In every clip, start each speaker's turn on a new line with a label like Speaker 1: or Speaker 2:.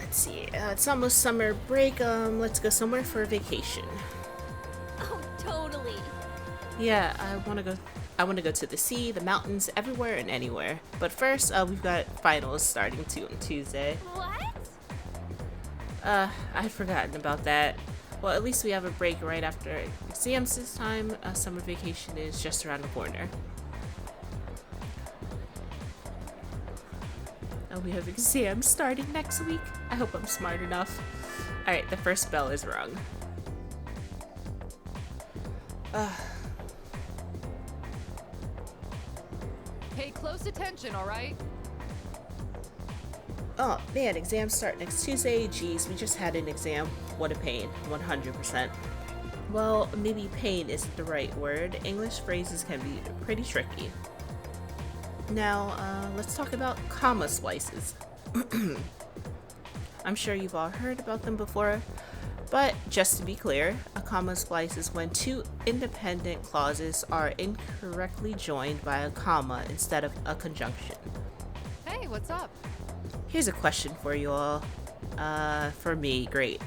Speaker 1: let's see. It's almost summer break. Let's go somewhere for a vacation.
Speaker 2: Oh, totally.
Speaker 1: Yeah, I want to go to the sea, the mountains, everywhere and anywhere. But first, we've got finals starting on Tuesday.
Speaker 2: What?
Speaker 1: I'd forgotten about that. Well, at least we have a break right after exams this time. Summer vacation is just around the corner. We have exams starting next week. I hope I'm smart enough. Alright, the first bell is rung.
Speaker 3: Pay close attention, alright?
Speaker 1: Oh man, exams start next Tuesday. Geez, we just had an exam. What a pain. 100%. Well, maybe pain isn't the right word. English phrases can be pretty tricky. Now, let's talk about comma splices. I'm sure you've all heard about them before, but just to be clear, a comma splice is when two independent clauses are incorrectly joined by a comma instead of a conjunction.
Speaker 3: Hey, what's up?
Speaker 1: Here's a question for you all. For me, great.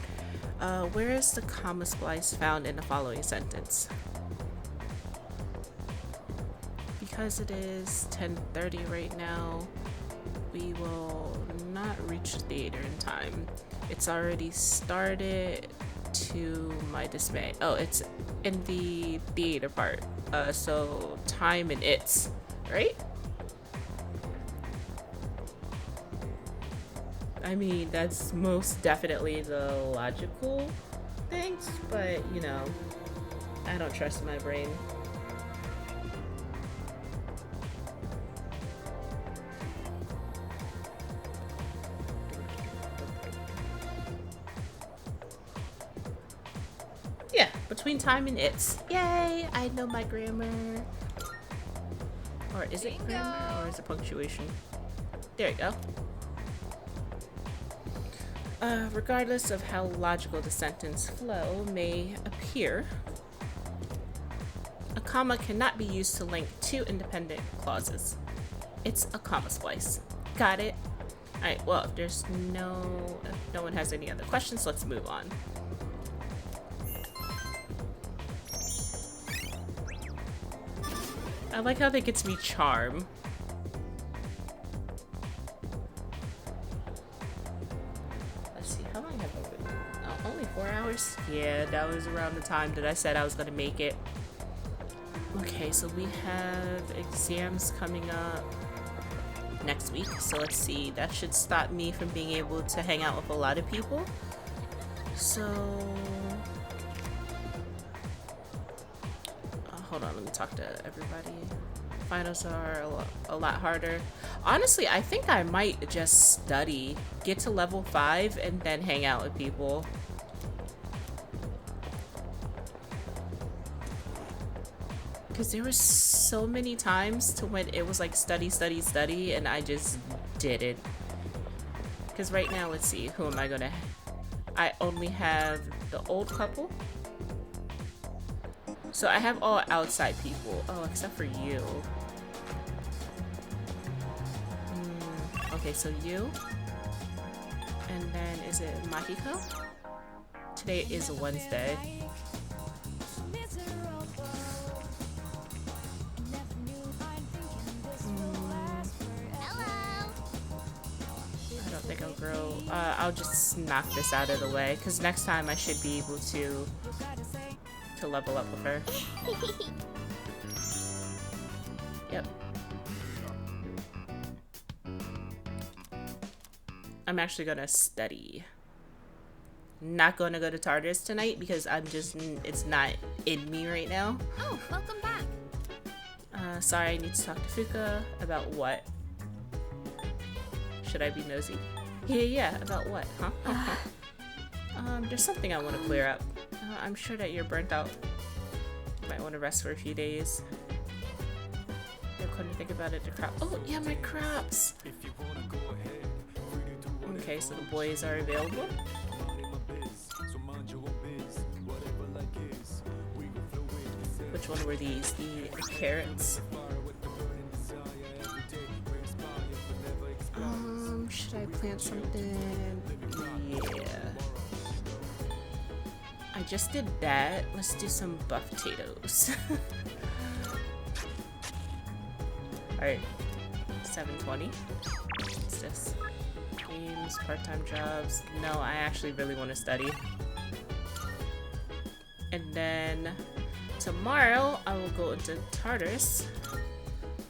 Speaker 1: Where is the comma splice found in the following sentence? Because it is 10:30 right now, we will not reach the theater in time. It's already started, to my dismay. Oh, it's in the theater part. So time and it's, right? I mean, that's most definitely the logical things, but you know, I don't trust my brain. Yeah, between time and it's. Yay! I know my grammar. Or is it grammar or is it punctuation? There you go. Regardless of how logical the sentence flow may appear, a comma cannot be used to link two independent clauses. It's a comma splice. Got it? Alright, well, if no one has any other questions, let's move on. I like how that gets me charm. Let's see, how long have I been? Oh, only 4 hours? Yeah, that was around the time that I said I was gonna make it. Okay, so we have exams coming up next week, so let's see. That should stop me from being able to hang out with a lot of people. So hold on, let me talk to everybody. Finals are a lot harder. Honestly, I think I might just study, get to level 5, and then hang out with people. Because there were so many times to when it was like study, study, study, and I just didn't. Because right now, let's see, who am I gonna... I only have the old couple. So I have all outside people. Oh, except for you. Okay, so you. And then is it Makiko? Today is Wednesday. I don't think I'll grow. I'll just knock this out of the way, because next time I should be able to level up with her. Yep. I'm actually gonna study. Not gonna go to Tartarus tonight because it's not in me right now.
Speaker 2: Oh, welcome back.
Speaker 1: Sorry, I need to talk to Fuka about what? Should I be nosy? Yeah, about what, huh? There's something I want to clear up. I'm sure that you're burnt out. You might want to rest for a few days. I couldn't think about it. Oh, yeah, my crops! Okay, so the boys are available. Which one were these? The carrots? Should I plant something? Yeah. I just did that. Let's do some buff potatoes. Alright. 720. What's this? Games, part-time jobs. No, I actually really want to study. And then tomorrow I will go into Tartarus.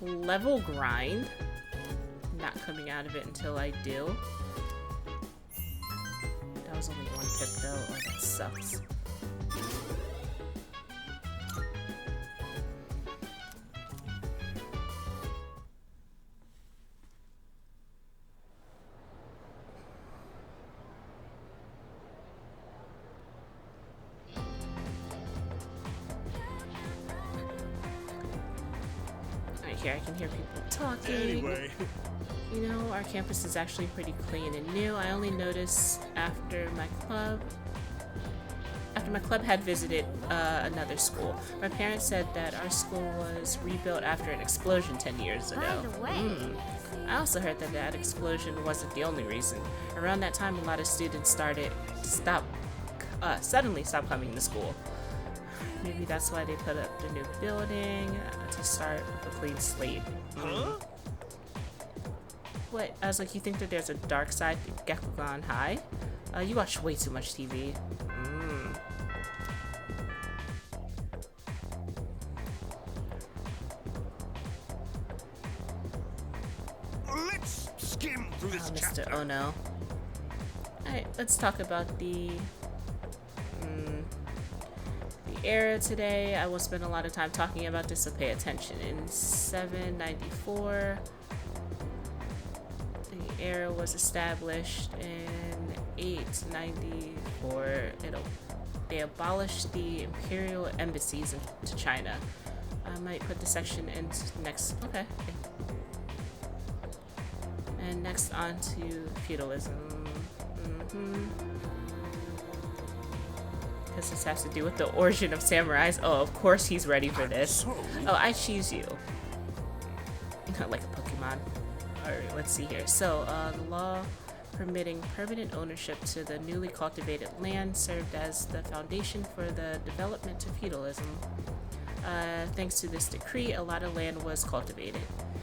Speaker 1: Level grind. Not coming out of it until I do. That was only one tip though. Oh, that sucks. Here I can hear people talking.
Speaker 4: Anyway.
Speaker 1: You know, our campus is actually pretty clean and new. I only noticed after my club had visited another school. My parents said that our school was rebuilt after an explosion 10 years ago.
Speaker 2: By the way,
Speaker 1: I also heard that that explosion wasn't the only reason. Around that time, a lot of students suddenly stopped coming to school. Maybe that's why they put up the new building to start with a clean slate.
Speaker 4: Huh?
Speaker 1: What? I was like, you think that there's a dark side to Gekkoukan High? You watch way too much TV.
Speaker 4: Let's skim through this
Speaker 1: Mr.
Speaker 4: chapter.
Speaker 1: Oh no. Alright, let's talk about the era today. I will spend a lot of time talking about this, so pay attention. In 794, the era was established. In 894, they abolished the imperial embassies to China. I might put the section in next. Okay. And next on to feudalism. Because this has to do with the origin of samurais. Oh, of course he's ready for this. Oh, I choose you. Like a Pokemon. Alright, let's see here. So, the law permitting permanent ownership to the newly cultivated land served as the foundation for the development of feudalism. Thanks to this decree, a lot of land was cultivated.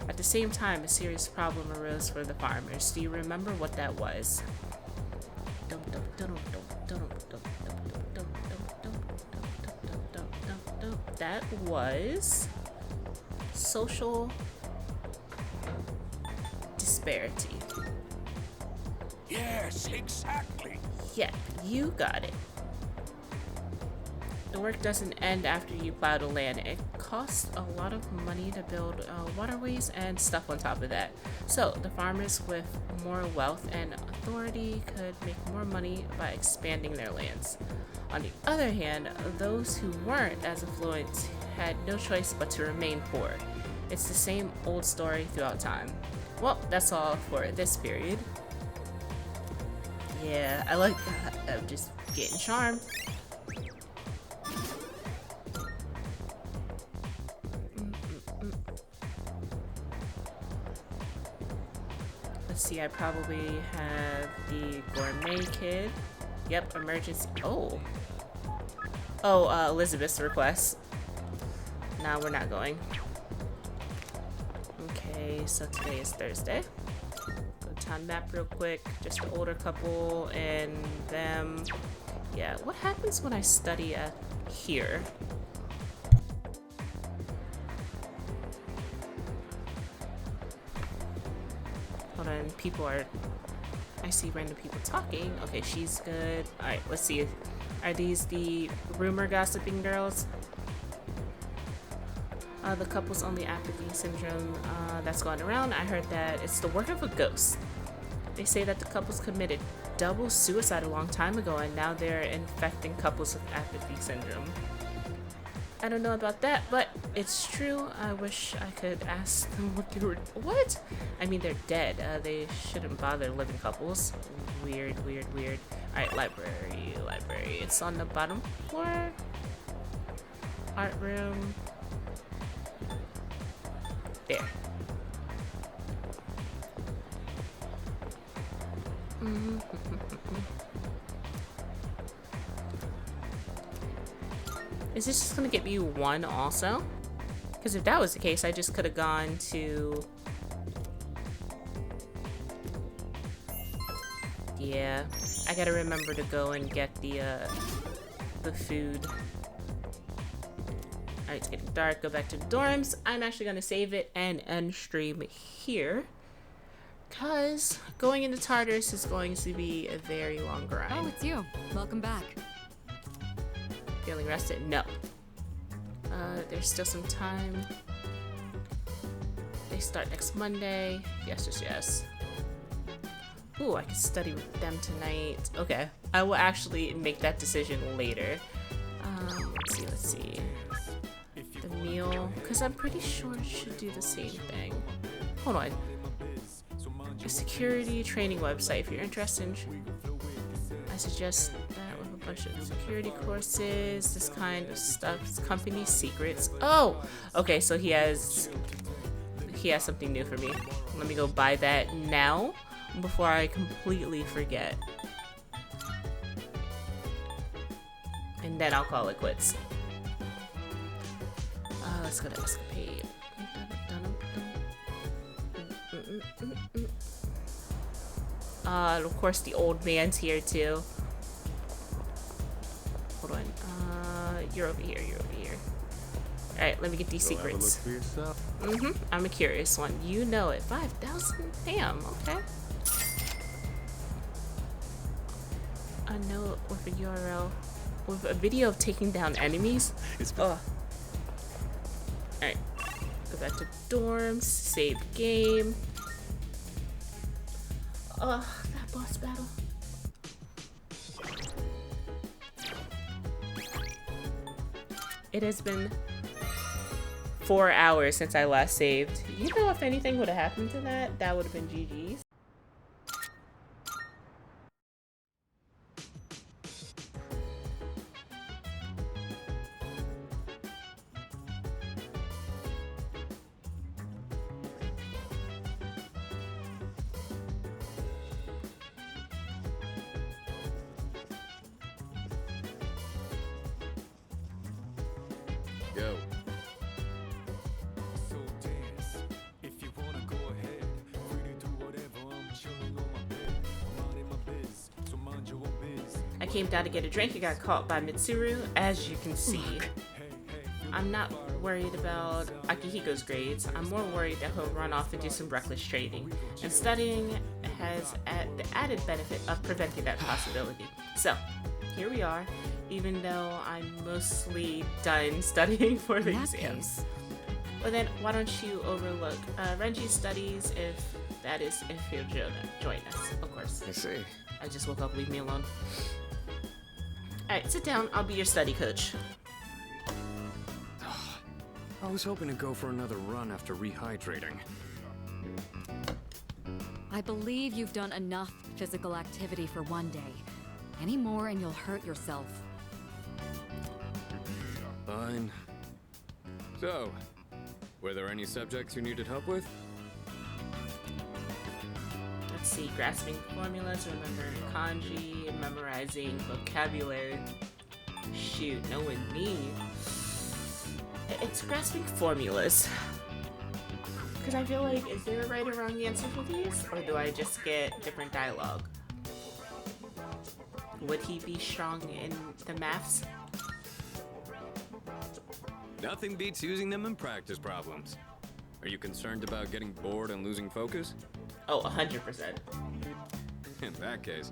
Speaker 1: At the same time, a serious problem arose for the farmers. Do you remember what that was? That was social disparity.
Speaker 4: Yes, exactly.
Speaker 1: Yeah, you got it. The work doesn't end after you plow the land. It costs a lot of money to build waterways and stuff on top of that. So the farmers with more wealth and authority could make more money by expanding their lands. On the other hand, those who weren't as affluent had no choice but to remain poor. It's the same old story throughout time. Well, that's all for this period. Yeah, I like I'm just getting charmed. Let's see, I probably have the gourmet kid. Yep, emergency. Oh, Elizabeth's request. Nah, we're not going. Okay, so today is Thursday. Go time map real quick. Just the older couple and them. Yeah, what happens when I study at here? Hold on, people are... I see random people talking. Okay, she's good. Alright, let's see. Are these the rumor gossiping girls? The couple's only apathy syndrome that's going around. I heard that it's the work of a ghost. They say that the couples committed double suicide a long time ago and now they're infecting couples with apathy syndrome. I don't know about that, but it's true. I wish I could ask them what they were... What? I mean, they're dead. They shouldn't bother living couples. Weird, weird, weird. Alright, library. It's on the bottom floor. Art room. There. Is this just gonna get me one also? Because if that was the case, I just could have gone to... Yeah, I gotta remember to go and get the food. Alright, it's getting dark. Go back to the dorms. I'm actually gonna save it and end stream here. Because going into Tartarus is going to be a very long grind.
Speaker 3: Oh, it's you. Welcome back.
Speaker 1: Feeling rested? No. There's still some time. They start next Monday. Yes, yes, yes. Ooh, I can study with them tonight. Okay, I will actually make that decision later. Let's see. The meal, because I'm pretty sure it should do the same thing. Hold on. A security training website. If you're interested, I suggest that with a bunch of security courses, this kind of stuff. It's company secrets. Oh, okay. So he has something new for me. Let me go buy that now before I completely forget, and then I'll call it quits. Let's go to Escapade. Of course the old man's here too. Hold on. You're over here. You're over here. All right, let me get these secrets.
Speaker 5: Have a look for yourself.
Speaker 1: I'm a curious one. You know it. 5,000. Damn. Okay. A note with a URL with a video of taking down enemies. Oh. Alright. Go back to dorms. Save game. Oh, that boss battle. It has been 4 hours since I last saved. You know, if anything would have happened to that, that would have been GG's.
Speaker 5: Go.
Speaker 1: I came down to get a drink and got caught by Mitsuru, as you can see. I'm not worried about Akihiko's grades. I'm more worried that he'll run off and do some reckless trading. And studying has the added benefit of preventing that possibility. So, here we are, even though I'm mostly done studying for the exams. But then, why don't you overlook Renji's studies if he'll join us, of course.
Speaker 5: I see.
Speaker 1: I just woke up, leave me alone. Alright, sit down, I'll be your study coach.
Speaker 5: I was hoping to go for another run after rehydrating.
Speaker 6: I believe you've done enough physical activity for one day. Any more and you'll hurt yourself.
Speaker 5: Fine. So, were there any subjects you needed help with?
Speaker 1: Let's see, grasping formulas, remembering kanji, memorizing vocabulary. Shoot, knowing me. It's grasping formulas. Because I feel like, is there a right or wrong answer for these? Or do I just get different dialogue? Would he be strong in the maths?
Speaker 5: Nothing beats using them in practice problems. Are you concerned about getting bored and losing focus?
Speaker 1: Oh, 100%.
Speaker 5: In that case,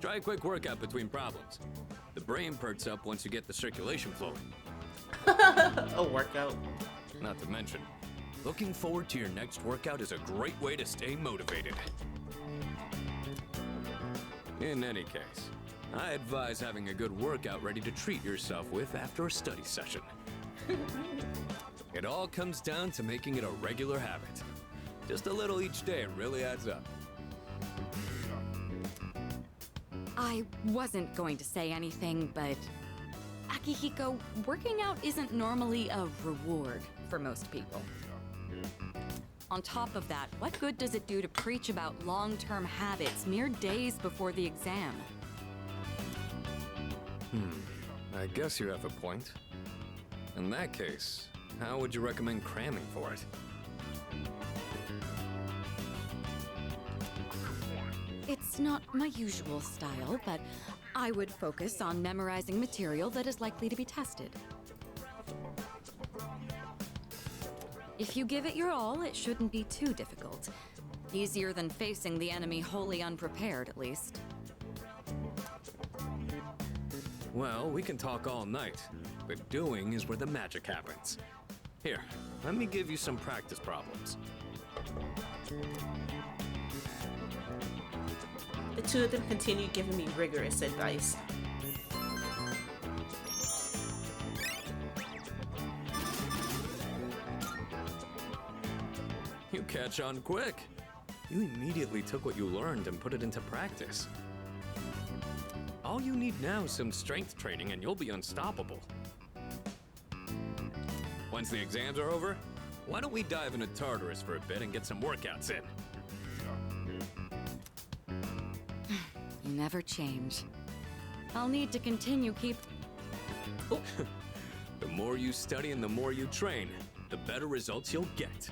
Speaker 5: try a quick workout between problems. The brain perks up once you get the circulation flowing.
Speaker 1: A workout.
Speaker 5: Not to mention, looking forward to your next workout is a great way to stay motivated. In any case, I advise having a good workout ready to treat yourself with after a study session. It all comes down to making it a regular habit. Just a little each day really adds up.
Speaker 6: I wasn't going to say anything, but Akihiko, working out isn't normally a reward for most people. On top of that, what good does it do to preach about long-term habits mere days before the exam?
Speaker 5: I guess you have a point. In that case, how would you recommend cramming for it?
Speaker 6: It's not my usual style, but I would focus on memorizing material that is likely to be tested. If you give it your all, it shouldn't be too difficult. Easier than facing the enemy wholly unprepared, at least.
Speaker 5: Well, we can talk all night, but doing is where the magic happens. Here, let me give you some practice problems.
Speaker 1: The two of them continued giving me rigorous advice.
Speaker 5: You catch on quick. You immediately took what you learned and put it into practice. All you need now is some strength training and you'll be unstoppable. Once the exams are over, why don't we dive into Tartarus for a bit and get some workouts in?
Speaker 6: You never change. I'll need to continue
Speaker 5: The more you study and the more you train, the better results you'll get.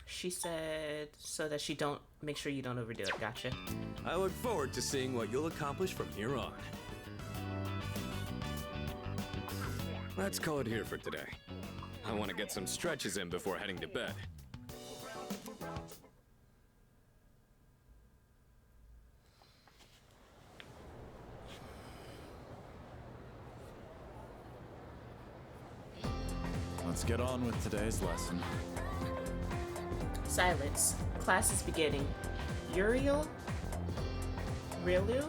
Speaker 1: She said so that make sure you don't overdo it. Gotcha.
Speaker 5: I look forward to seeing what you'll accomplish from here on. Let's call it here for today. I want to get some stretches in before heading to bed.
Speaker 7: Let's get on with today's lesson.
Speaker 1: Silence. Class is beginning. Uriel? Rilu?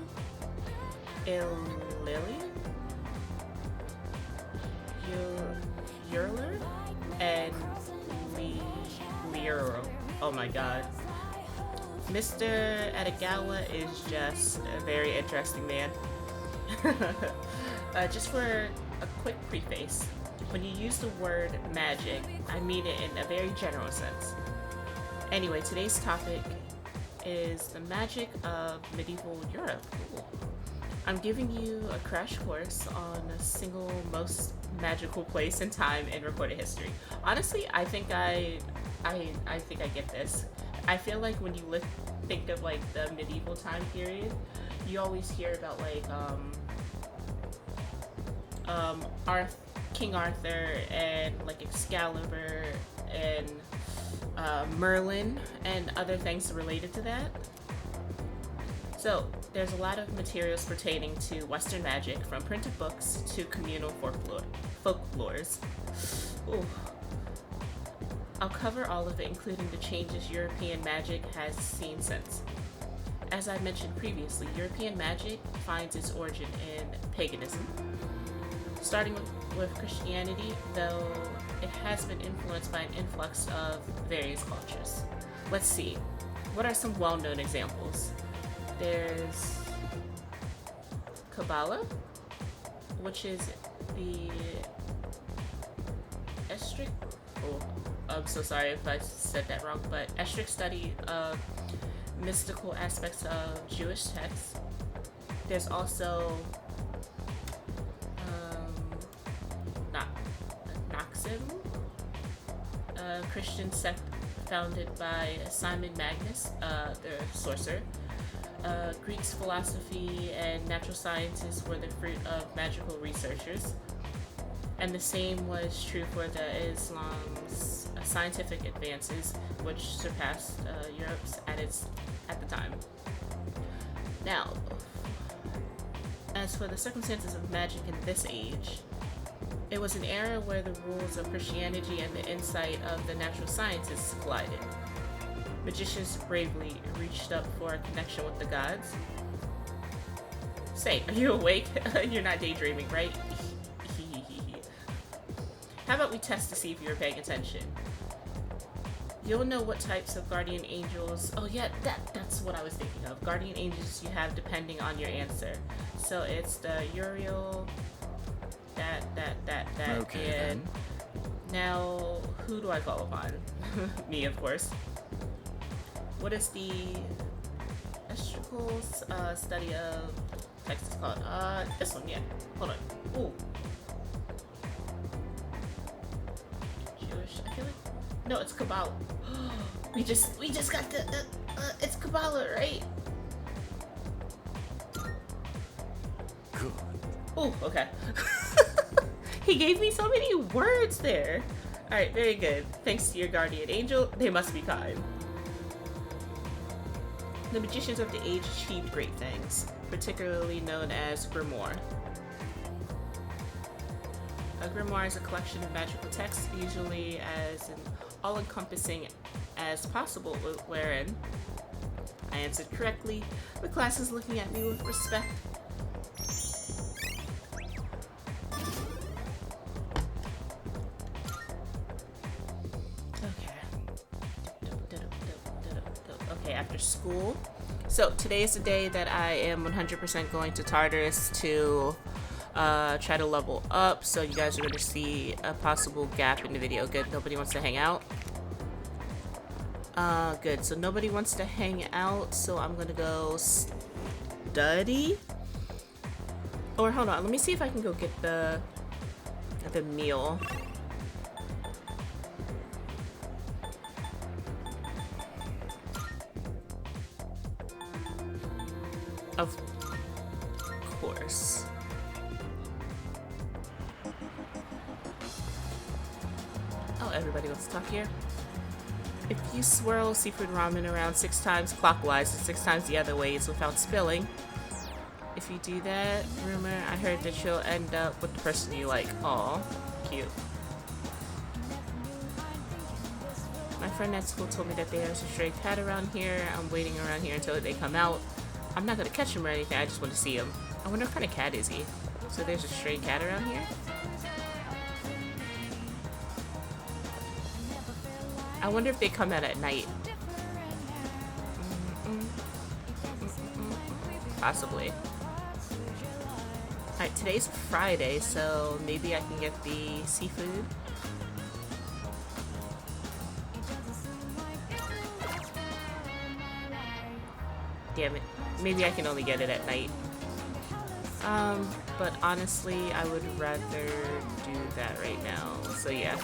Speaker 1: Lily? Yurler? And Liero. Oh my god. Mr. Adagawa is just a very interesting man. Just for a quick preface, when you use the word magic, I mean it in a very general sense. Anyway, today's topic is the magic of medieval Europe. Ooh. I'm giving you a crash course on a single most magical place and time in recorded history. Honestly, I think I get this. I feel like when you think of like the medieval time period, you always hear about like King Arthur and like Excalibur and Merlin and other things related to that. So there's a lot of materials pertaining to Western magic, from printed books to communal folklores. Ooh. I'll cover all of it, including the changes European magic has seen since. As I mentioned previously, European magic finds its origin in paganism, starting with Christianity, though it has been influenced by an influx of various cultures. Let's see, what are some well-known examples? There's Kabbalah, which is the estric, I'm so sorry if I said that wrong, but estric study of mystical aspects of Jewish texts. There's also Naxim, a Christian sect founded by Simon Magus, the sorcerer. Greek's philosophy and natural sciences were the fruit of magical researchers, and the same was true for the Islam's scientific advances, which surpassed Europe's at the time. Now, as for the circumstances of magic in this age, it was an era where the rules of Christianity and the insight of the natural sciences collided. Magicians bravely reached up for a connection with the gods. Say, are you awake? You're not daydreaming, right? How about we test to see if you're paying attention? You'll know what types of guardian angels... Oh yeah, that's what I was thinking of. Guardian angels you have depending on your answer. So it's the Uriel, that,
Speaker 7: Okay,
Speaker 1: and Now, who do I call upon? Me, of course. What is the astrological study of text called? This one, yeah. Hold on. Ooh. Jewish. I feel like no, it's Kabbalah. we just got the it's Kabbalah, right?
Speaker 7: Good.
Speaker 1: Oh, okay. He gave me so many words there. Alright, very good. Thanks to your guardian angel, they must be kind. The magicians of the age achieve great things, particularly known as grimoire. A grimoire is a collection of magical texts, usually as all-encompassing as possible, wherein I answered correctly. The class is looking at me with respect. Okay, after school. So today is the day that I am 100% going to Tartarus to try to level up. So you guys are going to see a possible gap in the video. Good. Nobody wants to hang out. Good. So nobody wants to hang out. So I'm going to go study. Or hold on. Let me see if I can go get the meal. Of course. Oh, everybody wants to talk here. If you swirl seafood ramen around 6 times clockwise and 6 times the other ways without spilling, if you do that, rumor, I heard that you'll end up with the person you like. Aw, cute. My friend at school told me that there's a stray cat around here. I'm waiting around here until they come out. I'm not gonna catch him or anything, I just want to see him. I wonder what kind of cat is he? So there's a stray cat around here? I wonder if they come out at night. Possibly. Alright, today's Friday, so maybe I can get the seafood. Damn it. Maybe I can only get it at night. But honestly, I would rather do that right now. So yeah.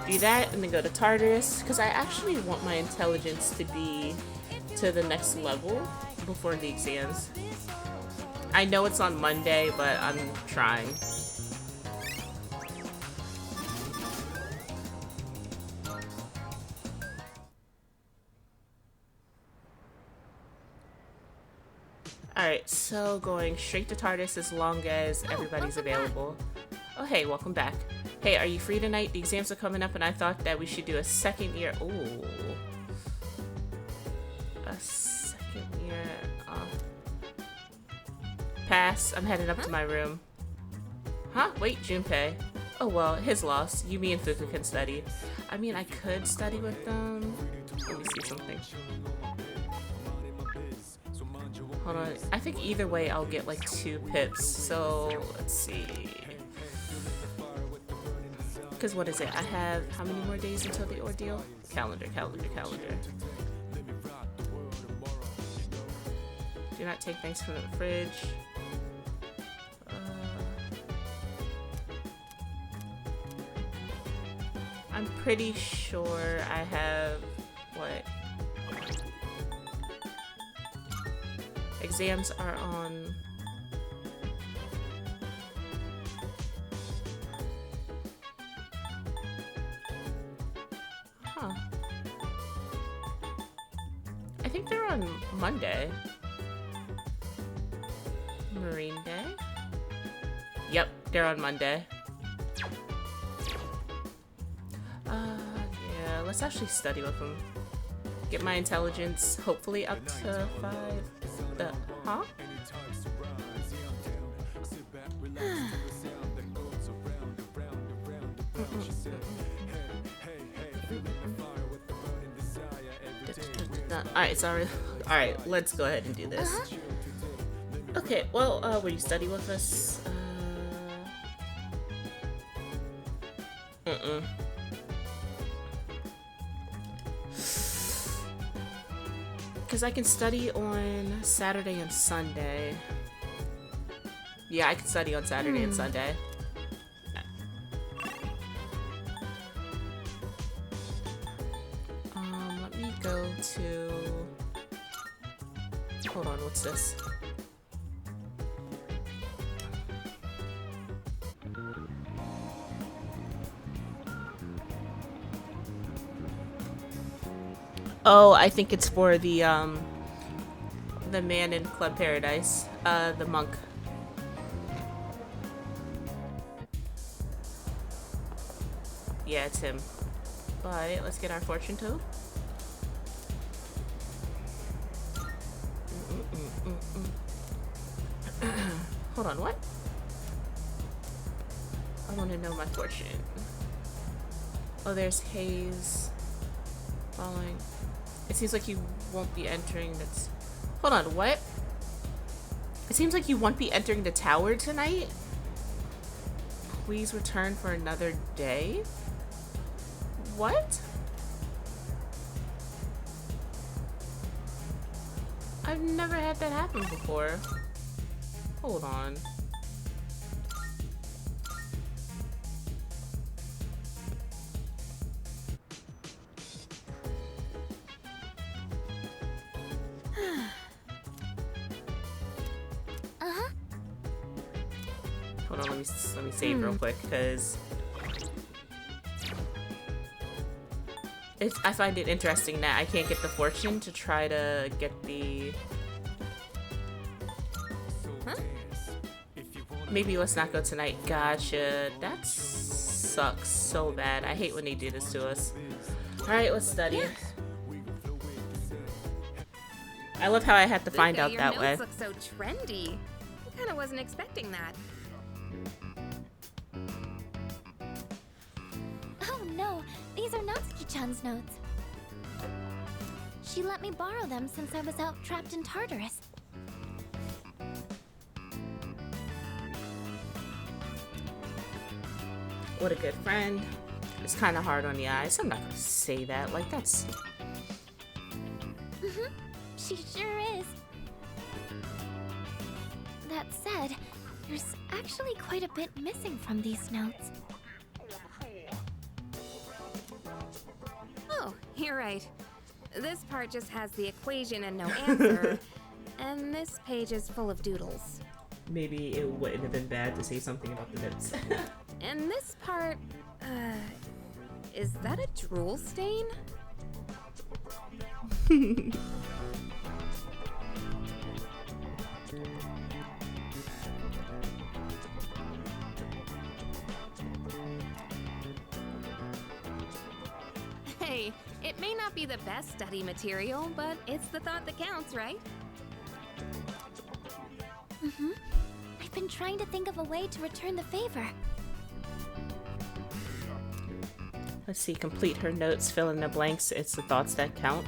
Speaker 1: Do that and then go to Tartarus, because I actually want my intelligence to be to the next level before the exams. I know it's on Monday, but I'm trying. Alright, so going straight to Tartarus as long as everybody's available. Oh hey, welcome back. Hey, are you free tonight? The exams are coming up and I thought that we should do a second year. Ooh. A second year. Pass. I'm heading up to my room. Huh? Wait, Junpei. Oh well, his loss. You, me, and Fuku can study. I mean, I could study with them. Let me see something. Hold on. I think either way I'll get like 2 pips. So, let's see. Because what is it? I have how many more days until the ordeal? Calendar, calendar, calendar. Do not take things from the fridge. I'm pretty sure I have what? Exams are on. Huh. I think they're on Monday. Marine Day? Yep, they're on Monday. Yeah, let's actually study with them. Get my intelligence hopefully up to 5. Huh? Alright, sorry. Alright, let's go ahead and do this. Okay, well, will you study with us? Because I can study on Saturday and Sunday. Yeah, I can study on Saturday and Sunday. Let me go to... Hold on, what's this? Oh, I think it's for the man in Club Paradise, the monk. Yeah, it's him. But let's get our fortune toad. Hold on, what? I want to know my fortune. Oh, there's Haze. Following. It seems like you won't be entering this. Hold on, what? It seems like you won't be entering the tower tonight. Please return for another day? What? I've never had that happen before. Hold on. Hold on, let me save real quick, because I find it interesting that I can't get the fortune to try to get the... Maybe let's not go tonight. Gotcha. That sucks so bad. I hate when they do this to us. Alright, let's study. I love how I had to find out that way.
Speaker 8: Your notes look so trendy. I kind of wasn't expecting that.
Speaker 2: Oh no, these are Natsuki-chan's notes. She let me borrow them since I was out trapped in Tartarus.
Speaker 1: What a good friend. It's kind of hard on the eyes. I'm not gonna say that. Like, that's...
Speaker 2: She sure is. That said, there's actually quite a bit missing from these notes.
Speaker 8: Oh, you're right. This part just has the equation and no answer. And this page is full of doodles.
Speaker 1: Maybe it wouldn't have been bad to say something about the notes.
Speaker 8: And this part, is that a drool stain? Hey, it may not be the best study material, but it's the thought that counts, right?
Speaker 2: I've been trying to think of a way to return the favor.
Speaker 1: Let's see, complete her notes, fill in the blanks. It's the thoughts that count.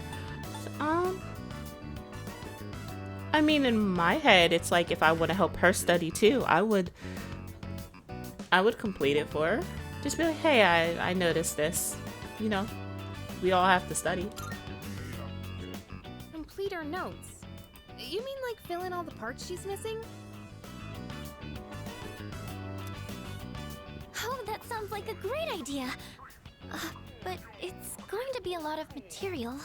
Speaker 1: I mean, in my head, it's like if I want to help her study too, I would complete it for her. Just be like, hey, I noticed this. You know, we all have to study.
Speaker 8: Complete her notes. You mean like fill in all the parts she's missing?
Speaker 2: Oh, that sounds like a great idea. But it's going to be a lot of material.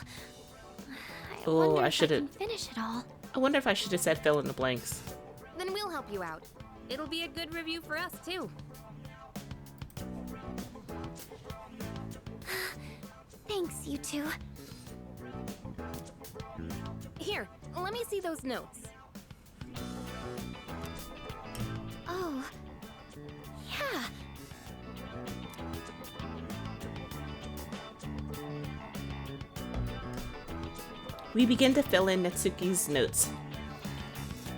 Speaker 2: I wonder if I can finish it all.
Speaker 1: I wonder if I should have said fill in the blanks.
Speaker 8: Then we'll help you out. It'll be a good review for us, too.
Speaker 2: Thanks, you two.
Speaker 8: Here, let me see those notes.
Speaker 2: Oh, yeah.
Speaker 1: We begin to fill in Natsuki's notes.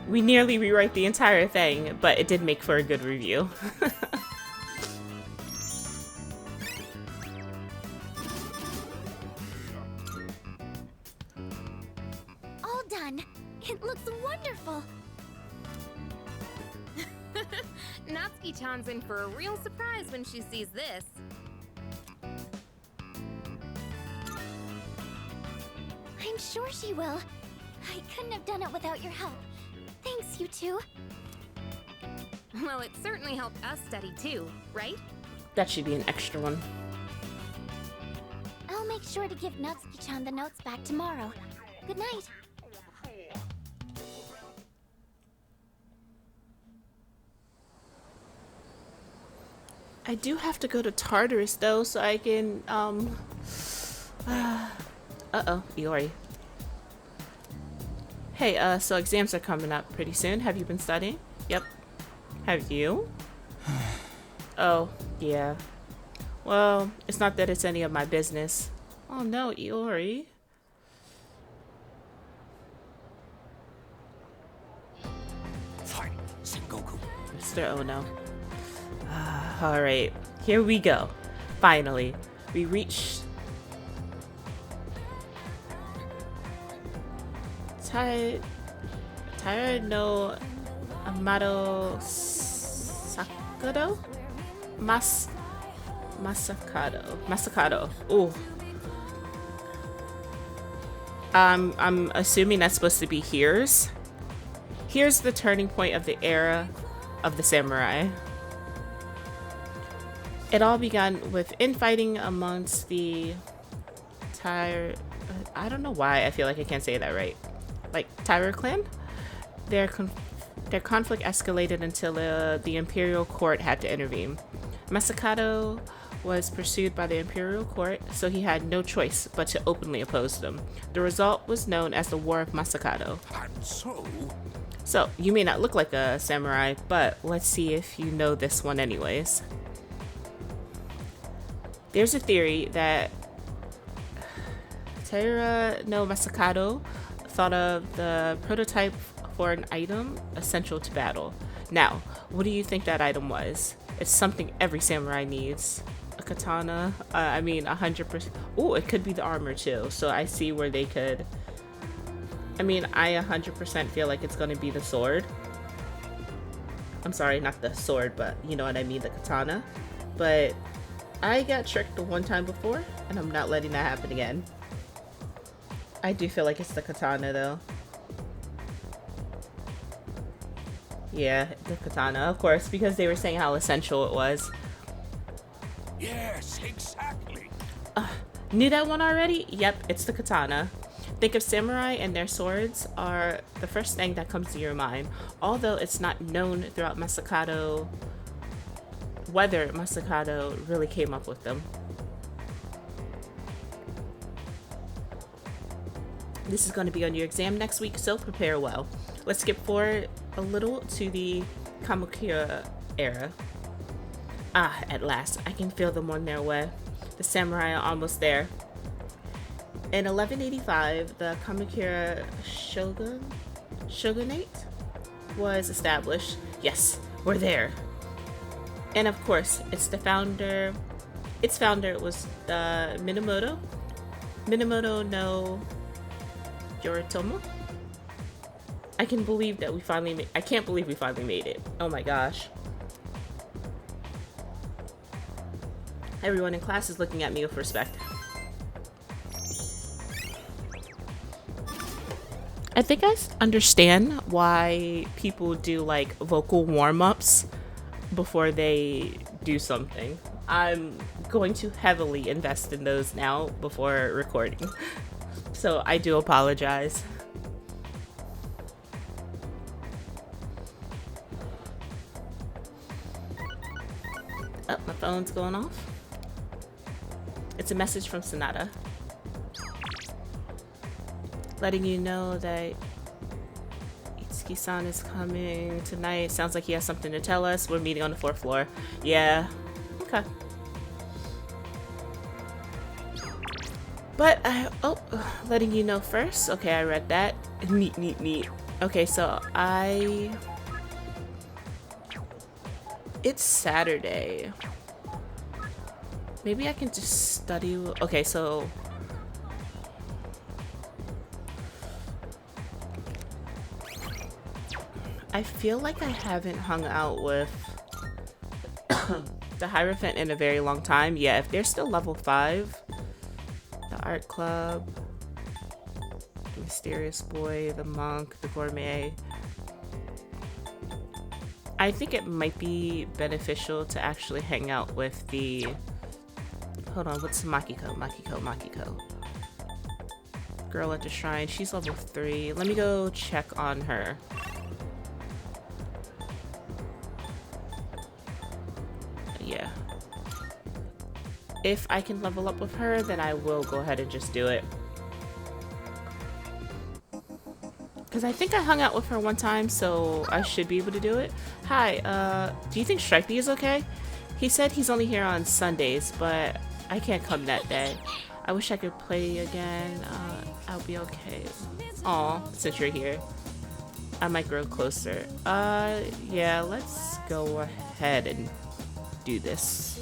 Speaker 1: We nearly rewrite the entire thing, but it did make for a good review.
Speaker 2: All done. It looks wonderful.
Speaker 8: Natsuki-chan's in for a real surprise when she sees this.
Speaker 2: I'm sure she will. I couldn't have done it without your help. Thanks, you two.
Speaker 8: Well, it certainly helped us study too, right?
Speaker 1: That should be an extra one.
Speaker 2: I'll make sure to give Natsuki-chan the notes back tomorrow. Good night.
Speaker 1: I do have to go to Tartarus though, so I can uh-oh, Iori. Hey, so exams are coming up pretty soon. Have you been studying? Yep. Have you? Oh, yeah. Well, it's not that it's any of my business. Oh no, Iori.
Speaker 4: Fine, Sengoku.
Speaker 1: Mr. Ono. Alright, here we go. Finally, we reached Taira no Amado Sakado? Masakado. Ooh. I'm assuming that's supposed to be here's. Here's the turning point of the era of the samurai. It all began with infighting amongst the I don't know why I feel like I can't say that right. Like Taira clan? Their conflict escalated until the imperial court had to intervene. Masakado was pursued by the imperial court, so he had no choice but to openly oppose them. The result was known as the War of Masakado.
Speaker 4: And so,
Speaker 1: So, you may not look like a samurai, but let's see if you know this one anyways. There's a theory that Taira no Masakado thought of the prototype for an item essential to battle. Now, what do you think that item was? It's something every samurai needs. A katana, 100%. Oh, it could be the armor too. So I see where they could. I 100% feel like it's going to be the sword. I'm sorry, not the sword, but you know what I mean, the katana. But I got tricked the one time before, and I'm not letting that happen again. I do feel like it's the katana though. Yeah, the katana, of course, because they were saying how essential it was.
Speaker 4: yes, exactly.
Speaker 1: Knew that one already? Yep, it's the katana. Think of samurai and their swords are the first thing that comes to your mind. Although it's not known throughout Masakado whether Masakado really came up with them. This is going to be on your exam next week, so prepare well. Let's skip forward a little to the Kamakura era. Ah, at last, I can feel them on their way. The samurai are almost there. In 1185, the Kamakura shogunate was established. Yes, we're there. And of course, its founder was Minamoto no Yoritomo. I can't believe we finally made it. Oh my gosh. Everyone in class is looking at me with respect. I think I understand why people do like vocal warm-ups before they do something. I'm going to heavily invest in those now before recording. So I do apologize. Oh, my phone's going off. It's a message from Sonata. Letting you know that Itsuki-san is coming tonight. Sounds like he has something to tell us. We're meeting on the 4th floor. Yeah. Okay. But letting you know first. Okay, I read that. Neat. Okay, so it's Saturday. Maybe I can just study. Okay, so I feel like I haven't hung out with the Hierophant in a very long time. Yeah, if they're still level 5, the art club. Give me mysterious boy, the monk, the gourmet. I think it might be beneficial to actually hang out with the... Hold on, what's Makiko? Makiko. Girl at the shrine. She's level 3. Let me go check on her. Yeah. If I can level up with her, then I will go ahead and just do it. Because I think I hung out with her one time, so I should be able to do it. Hi, do you think Stripey is okay? He said he's only here on Sundays, but I can't come that day. I wish I could play again. I'll be okay. Aw, since you're here. I might grow closer. Yeah, let's go ahead and do this.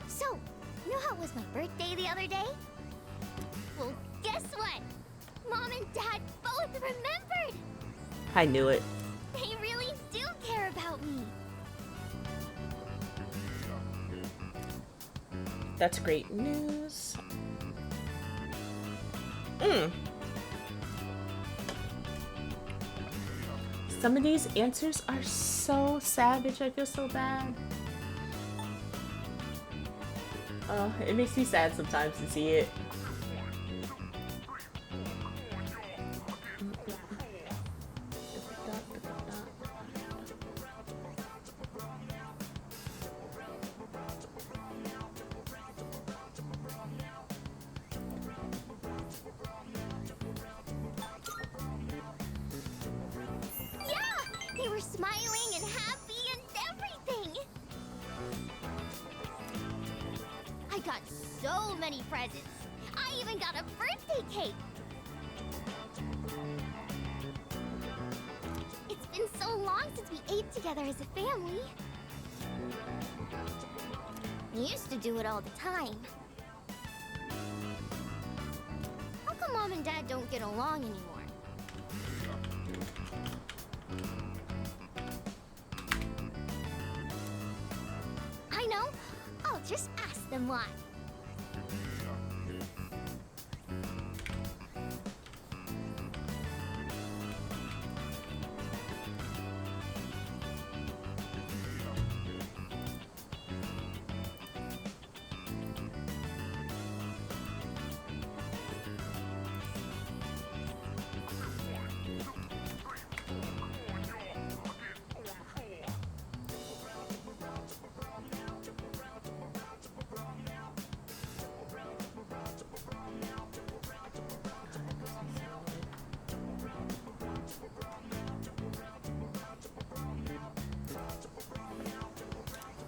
Speaker 2: So, you know how it was my birthday the other day? Well, guess what? Mom and Dad both remembered!
Speaker 1: I knew it.
Speaker 2: They really do care about me.
Speaker 1: That's great news. Some of these answers are so savage. I feel so bad. It makes me sad sometimes to see it.
Speaker 2: They were smiling and happy and everything. I got so many presents. I even got a birthday cake. It's been so long since we ate together as a family. We used to do it all the time. How come Mom and Dad don't get along anymore? I know. I'll just ask them why.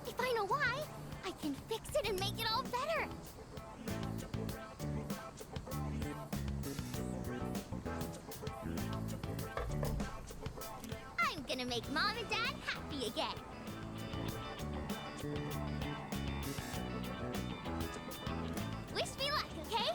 Speaker 2: If I know why, I can fix it and make it all better. I'm gonna make Mom and Dad happy again. Wish me luck, okay?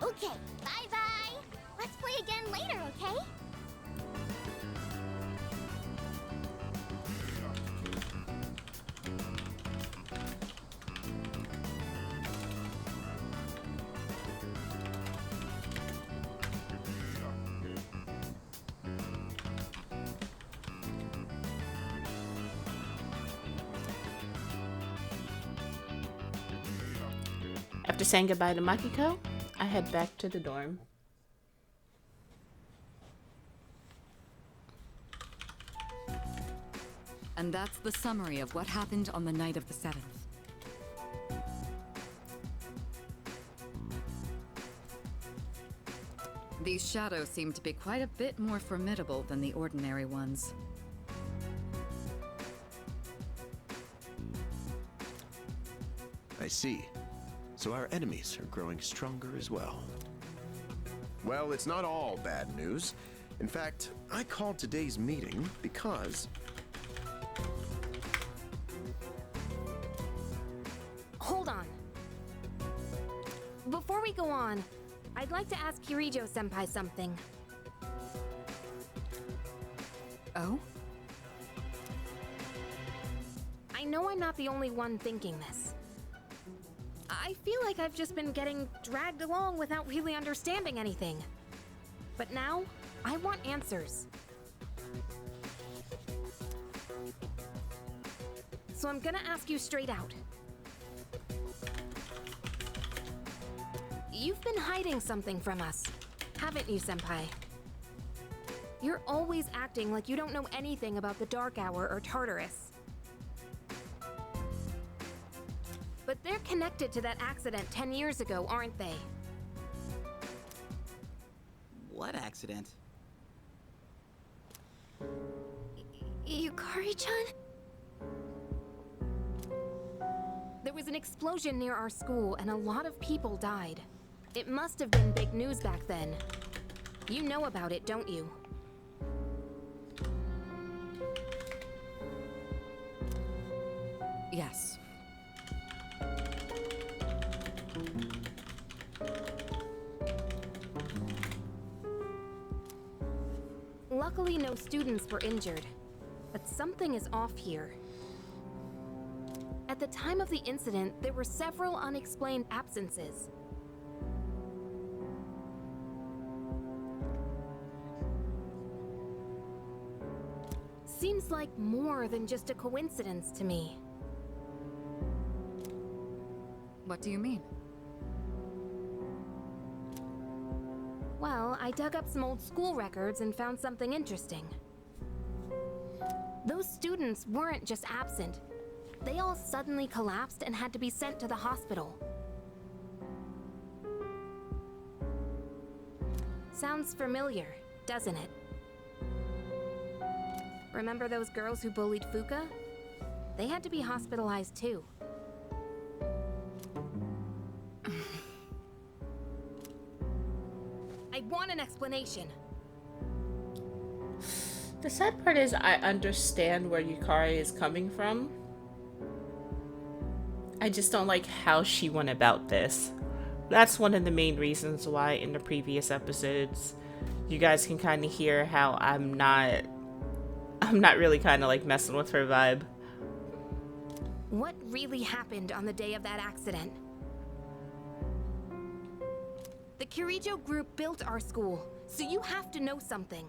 Speaker 2: Okay, bye-bye. Let's play again later, okay?
Speaker 1: After saying goodbye to Makiko, I head back to the dorm.
Speaker 6: And that's the summary of what happened on the night of the 7th. These shadows seem to be quite a bit more formidable than the ordinary ones.
Speaker 7: I see. So our enemies are growing stronger as well. Well, it's not all bad news. In fact, I called today's meeting because
Speaker 8: Before we go on, I'd like to ask Kirijo-senpai something.
Speaker 6: Oh?
Speaker 8: I know I'm not the only one thinking this. I feel like I've just been getting dragged along without really understanding anything. But now, I want answers. So I'm gonna ask you straight out. You've been hiding something from us, haven't you, Senpai? You're always acting like you don't know anything about the Dark Hour or Tartarus. But they're connected to that accident 10 years ago, aren't they?
Speaker 9: What accident?
Speaker 2: Yukari-chan?
Speaker 8: There was an explosion near our school and a lot of people died. It must have been big news back then. You know about it, don't you?
Speaker 6: Yes.
Speaker 8: Luckily, no students were injured. But something is off here. At the time of the incident, there were several unexplained absences. Seems like more than just a coincidence to me.
Speaker 6: What do you mean?
Speaker 8: Well, I dug up some old school records and found something interesting. Those students weren't just absent. They all suddenly collapsed and had to be sent to the hospital. Sounds familiar, doesn't it? Remember those girls who bullied Fuka? They had to be hospitalized too. I want an explanation.
Speaker 1: The sad part is I understand where Yukari is coming from. I just don't like how she went about this. That's one of the main reasons why in the previous episodes you guys can kind of hear how I'm not really kind of like messing with her vibe.
Speaker 8: What really happened on the day of that accident? The Kirijo group built our school, so you have to know something.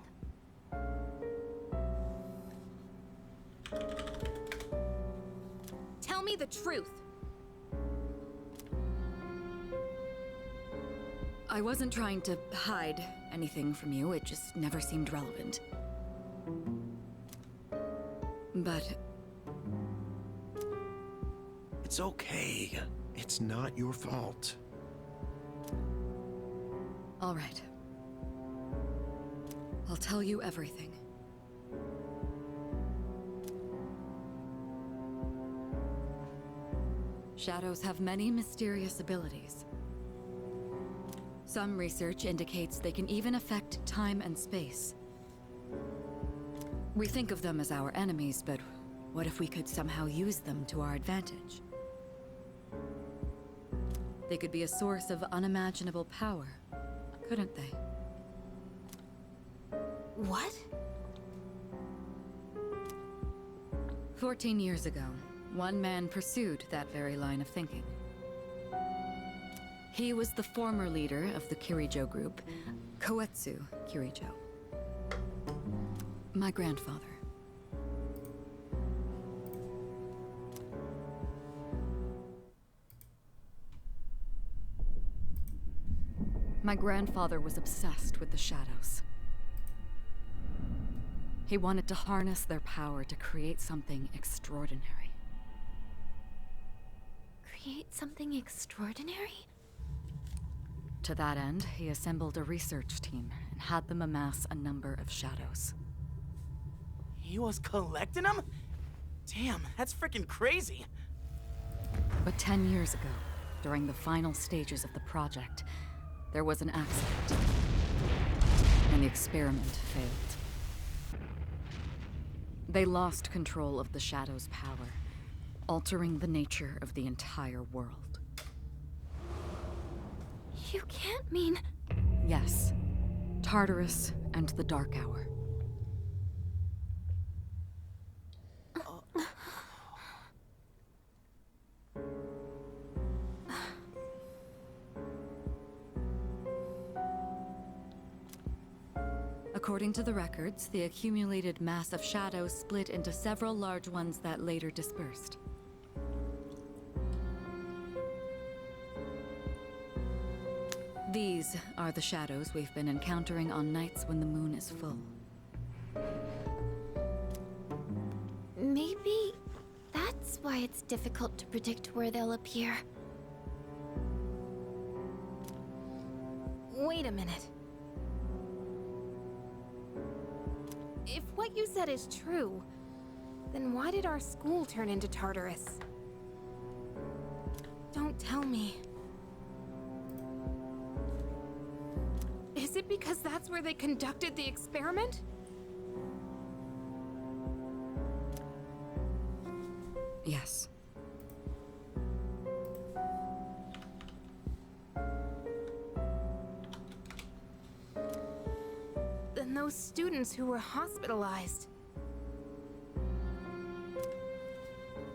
Speaker 8: Tell me the truth.
Speaker 6: I wasn't trying to hide anything from you, it just never seemed relevant. But...
Speaker 7: It's okay. It's not your fault.
Speaker 6: all right. I'll tell you everything. Shadows have many mysterious abilities. Some research indicates they can even affect time and space. We think of them as our enemies, but what if we could somehow use them to our advantage? They could be a source of unimaginable power, couldn't they?
Speaker 8: What?
Speaker 6: 14 years ago, one man pursued that very line of thinking. He was the former leader of the Kirijo group, Koetsu Kirijo. My grandfather. My grandfather was obsessed with the shadows. He wanted to harness their power to create something extraordinary.
Speaker 2: Create something extraordinary?
Speaker 6: To that end, he assembled a research team and had them amass a number of shadows.
Speaker 9: He was collecting them? Damn, that's freaking crazy.
Speaker 6: But 10 years ago, during the final stages of the project, there was an accident, and the experiment failed. They lost control of the Shadow's power, altering the nature of the entire world.
Speaker 2: You can't mean...
Speaker 6: Yes. Tartarus and the Dark Hour. According to the records, the accumulated mass of shadows split into several large ones that later dispersed. These are the shadows we've been encountering on nights when the moon is full.
Speaker 2: Maybe that's why it's difficult to predict where they'll appear.
Speaker 8: Wait a minute. If what you said is true, then why did our school turn into Tartarus? Don't tell me. Is it because that's where they conducted the experiment?
Speaker 6: Yes.
Speaker 8: Then those students who were hospitalized.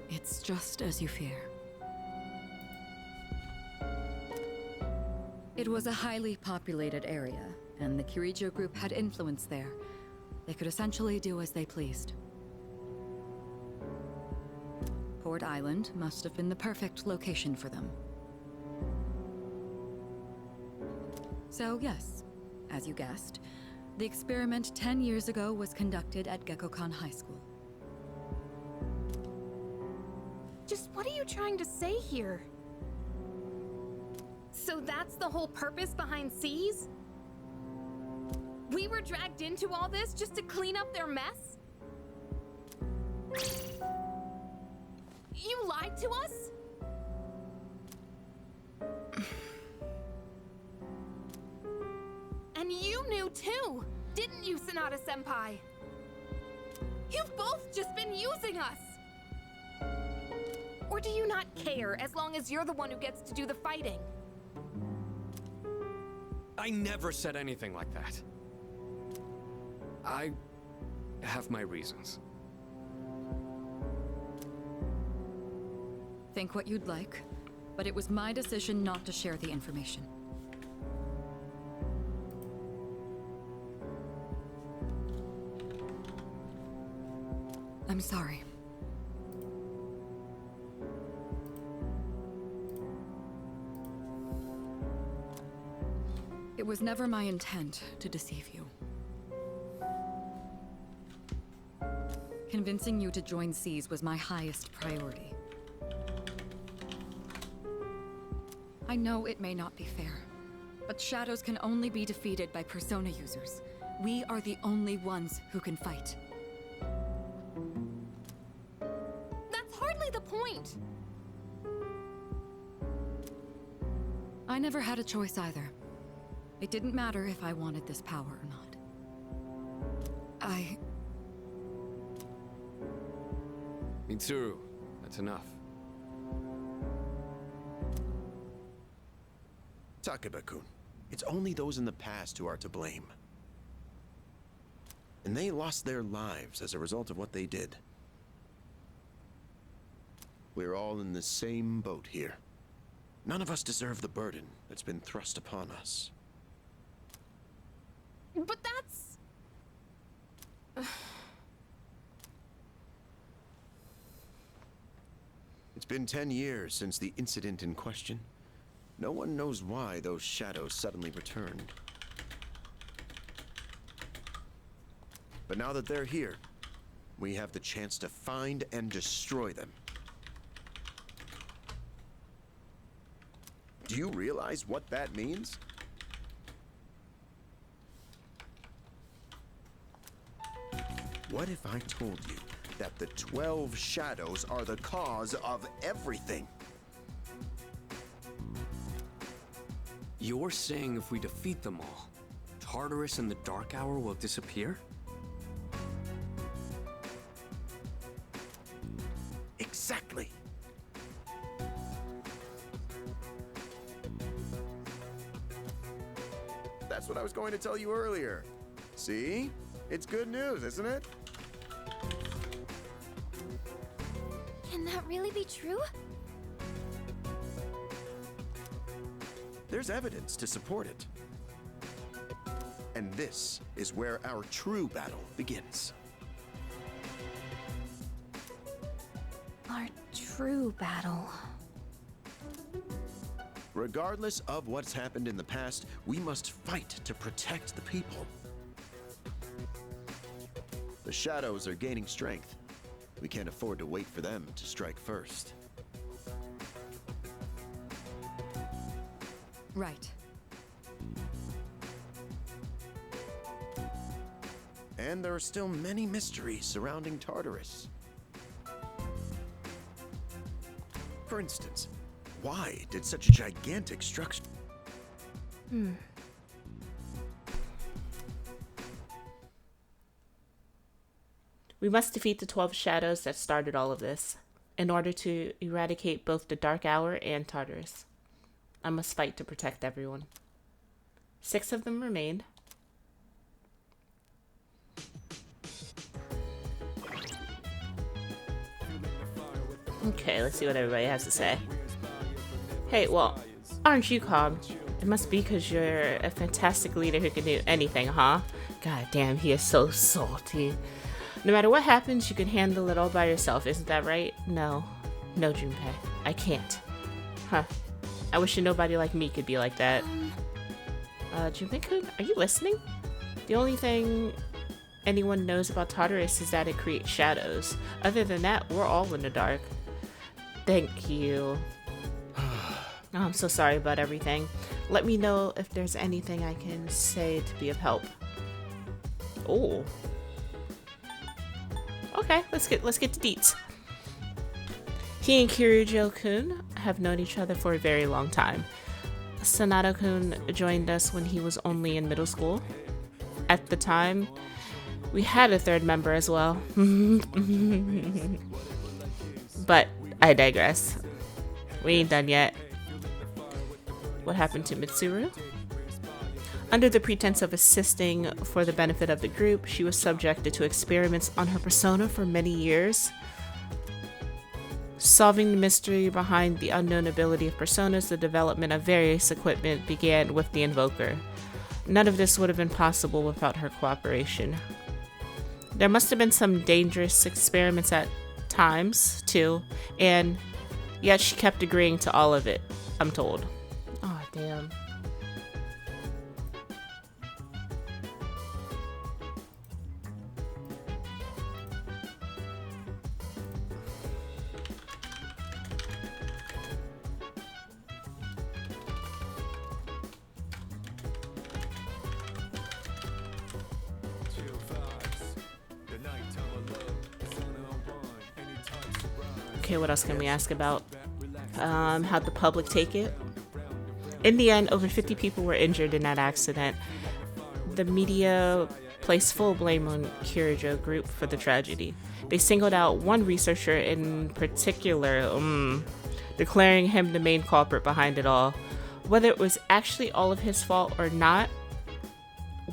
Speaker 6: It's just as you fear. It was a highly populated area, and the Kirijo group had influence there. They could essentially do as they pleased. Port Island must have been the perfect location for them. So yes, as you guessed, the experiment 10 years ago was conducted at Gekkoukan High School.
Speaker 8: Just what are you trying to say here? So that's the whole purpose behind C's? We were dragged into all this just to clean up their mess? You lied to us? And you knew too, didn't you, Sanada-senpai? You've both just been using us! Or do you not care as long as you're the one who gets to do the fighting?
Speaker 5: I never said anything like that. I have my reasons.
Speaker 6: Think what you'd like, but it was my decision not to share the information. I'm sorry. It was never my intent to deceive you. Convincing you to join C's was my highest priority. I know it may not be fair, but shadows can only be defeated by persona users. We are the only ones who can fight.
Speaker 8: That's hardly the point!
Speaker 6: I never had a choice either. It didn't matter if I wanted this power or not.
Speaker 5: Mitsuru, that's enough.
Speaker 7: Takeba-kun, it's only those in the past who are to blame. And they lost their lives as a result of what they did. We're all in the same boat here. None of us deserve the burden that's been thrust upon us.
Speaker 8: But that's...
Speaker 7: It's been 10 years since the incident in question. No one knows why those shadows suddenly returned. But now that they're here, we have the chance to find and destroy them. Do you realize what that means? What if I told you that the 12 shadows are the cause of everything?
Speaker 5: You're saying if we defeat them all, Tartarus and the Dark Hour will disappear?
Speaker 7: Exactly. That's what I was going to tell you earlier. See? It's good news, isn't it?
Speaker 2: Can that really be true?
Speaker 7: There's evidence to support it. And this is where our true battle begins.
Speaker 8: Our true battle.
Speaker 7: Regardless of what's happened in the past, we must fight to protect the people. The shadows are gaining strength. We can't afford to wait for them to strike first.
Speaker 6: Right.
Speaker 7: And there are still many mysteries surrounding Tartarus. For instance, why did such a gigantic structure...
Speaker 1: We must defeat the 12 shadows that started all of this, in order to eradicate both the Dark Hour and Tartarus. I must fight to protect everyone. 6 of them remained. Okay, let's see what everybody has to say. Hey, well, aren't you calm? It must be because you're a fantastic leader who can do anything, huh? God damn, he is so salty. No matter what happens, you can handle it all by yourself, isn't that right? No. No, Junpei. I can't. Huh. I wish nobody like me could be like that. Junpei-kun, are you listening? The only thing anyone knows about Tartarus is that it creates shadows. Other than that, we're all in the dark. Thank you. Oh, I'm so sorry about everything. Let me know if there's anything I can say to be of help. Oh. Okay, let's get to deets. He and Kirijo-kun have known each other for a very long time. Sanada-kun joined us when he was only in middle school. At the time, we had a third member as well. But I digress. We ain't done yet. What happened to Mitsuru? Under the pretense of assisting for the benefit of the group, she was subjected to experiments on her persona for many years. Solving the mystery behind the unknown ability of personas, the development of various equipment began with the Invoker. None of this would have been possible without her cooperation. There must have been some dangerous experiments at times, too, and yet she kept agreeing to all of it, I'm told. Oh, damn. Okay, what else can we ask about? How'd the public take it? In the end, over 50 people were injured in that accident. The media placed full blame on Kirijo Group for the tragedy. They singled out one researcher in particular, declaring him the main culprit behind it all. Whether it was actually all of his fault or not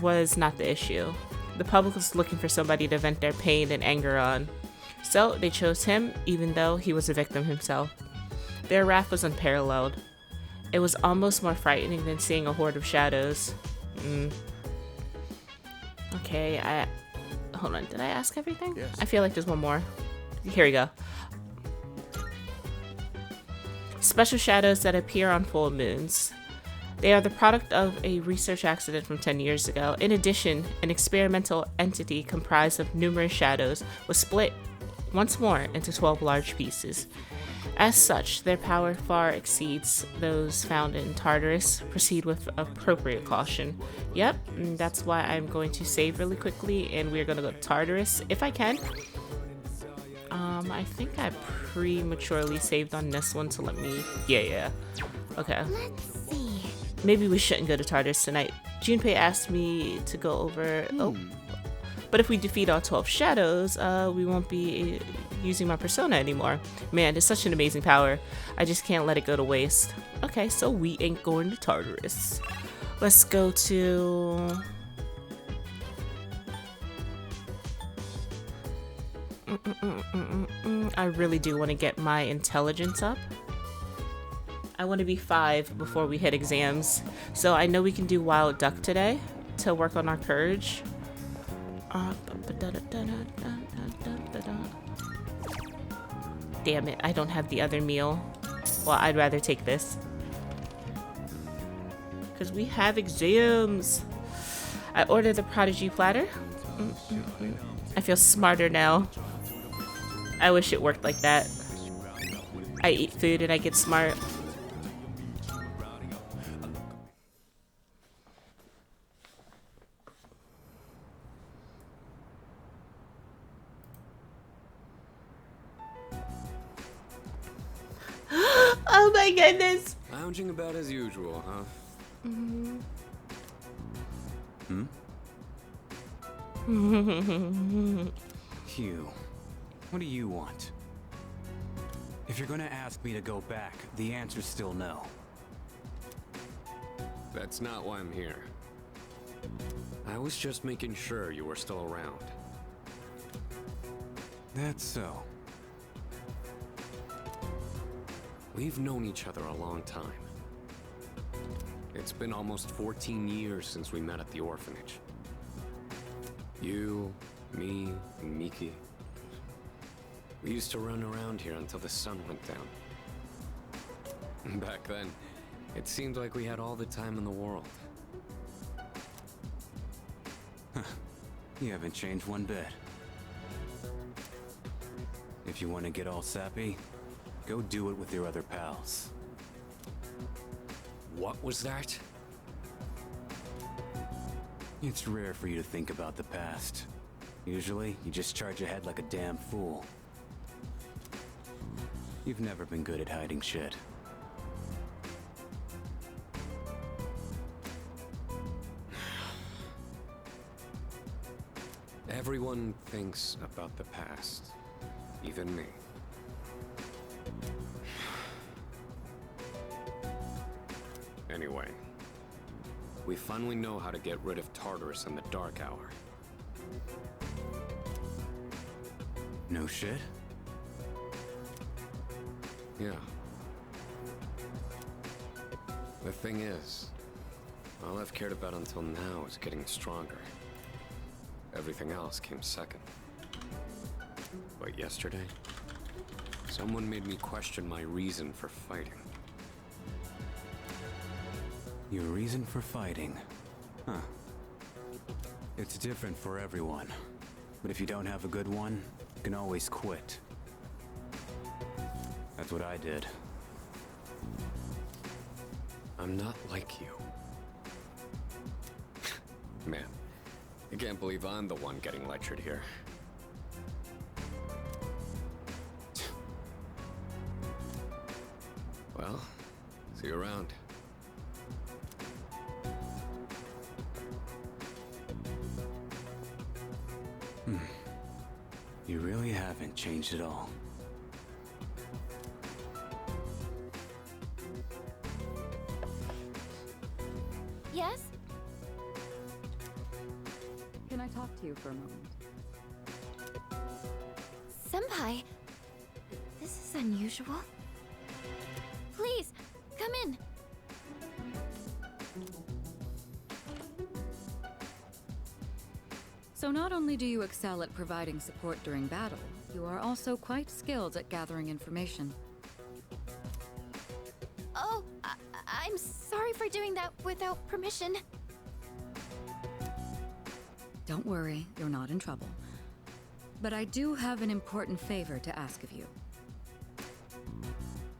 Speaker 1: was not the issue. The public was looking for somebody to vent their pain and anger on. So they chose him, even though he was a victim himself. Their wrath was unparalleled. It was almost more frightening than seeing a horde of shadows. Okay, hold on, did I ask everything?
Speaker 7: Yes.
Speaker 1: I feel like there's one more. Here we go. Special shadows that appear on full moons. They are the product of a research accident from 10 years ago. In addition, an experimental entity comprised of numerous shadows was split once more into 12 large pieces. As such, their power far exceeds those found in Tartarus. Proceed with appropriate caution. Yep, that's why I'm going to save really quickly, and we're going to go to Tartarus if I can. I think I prematurely saved on this one, so let me... Yeah. Okay.
Speaker 2: Let's see.
Speaker 1: Maybe we shouldn't go to Tartarus tonight. Junpei asked me to go over... Oh. But if we defeat all 12 shadows, we won't be using my persona anymore. Man, it's such an amazing power. I just can't let it go to waste. Okay, so we ain't going to Tartarus. Let's go to... I really do want to get my intelligence up. I want to be 5 before we hit exams. So I know we can do Wild Duck today to work on our courage. Damn it, I don't have the other meal. Well, I'd rather take this. Because we have exams. I ordered the Prodigy platter. I feel smarter now. I wish it worked like that. I eat food and I get smart. Oh my goodness.
Speaker 5: Lounging about as usual, huh?
Speaker 10: Hugh, what do you want? If you're gonna ask me to go back, the answer's still no.
Speaker 5: That's not why I'm here. I was just making sure you were still around.
Speaker 10: That's so.
Speaker 5: We've known each other a long time. It's been almost 14 years since we met at the orphanage. You, me, and Miki. We used to run around here until the sun went down. Back then, it seemed like we had all the time in the world.
Speaker 10: You haven't changed one bit. If you want to get all sappy, go do it with your other pals.
Speaker 5: What was that?
Speaker 10: It's rare for you to think about the past. Usually, you just charge ahead like a damn fool. You've never been good at hiding shit.
Speaker 5: Everyone thinks about the past. Even me. Anyway, we finally know how to get rid of Tartarus in the Dark Hour.
Speaker 10: No shit?
Speaker 5: Yeah. The thing is, all I've cared about until now is getting stronger. Everything else came second. But yesterday, someone made me question my reason for fighting.
Speaker 10: Your reason for fighting? Huh. It's different for everyone. But if you don't have a good one, you can always quit. That's what I did.
Speaker 5: I'm not like you. Man, I can't believe I'm the one getting lectured here. Well, see you around.
Speaker 10: You really haven't changed at all.
Speaker 2: Yes?
Speaker 6: Can I talk to you for a moment?
Speaker 2: Senpai, this is unusual. Please, come in.
Speaker 6: So not only do you excel at providing support during battle, you are also quite skilled at gathering information.
Speaker 2: Oh, I'm sorry for doing that without permission.
Speaker 6: Don't worry, you're not in trouble. But I do have an important favor to ask of you.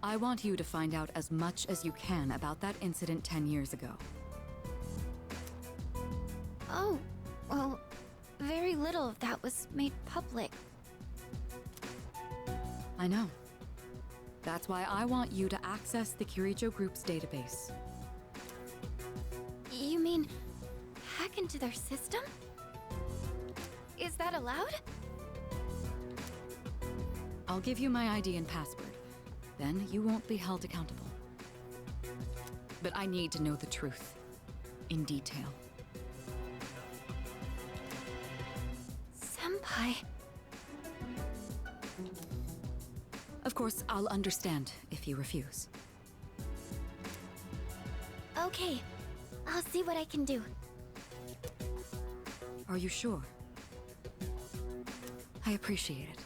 Speaker 6: I want you to find out as much as you can about that incident 10 years ago.
Speaker 2: Oh, well, very little of that was made public.
Speaker 6: I know. That's why I want you to access the Kirijo Group's database.
Speaker 2: You mean hack into their system? Is that allowed?
Speaker 6: I'll give you my ID and password. Then you won't be held accountable. But I need to know the truth. in detail.
Speaker 2: Senpai.
Speaker 6: Of course, I'll understand if you refuse.
Speaker 2: Okay, I'll see what I can do.
Speaker 6: Are you sure? I appreciate it.